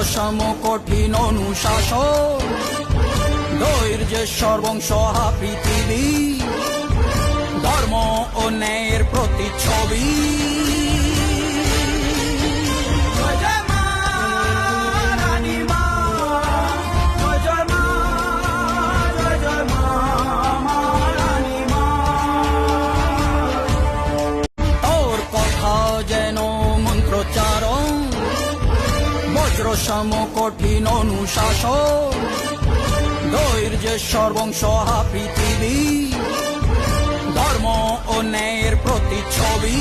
সম কঠিন অনুশাসন, ধৈর্যের সর্বংসহা পৃথিবী, ধর্ম ও ন্যায়ের প্রতিচ্ছবি। তোর কথা যেন মন্ত্রোচ্চারণ, বজ্র সম কঠিন অনুশাসন, ধৈর্যের সর্বংসহা পৃথিবী, ধর্ম ও ন্যায়ের প্রতিচ্ছবি।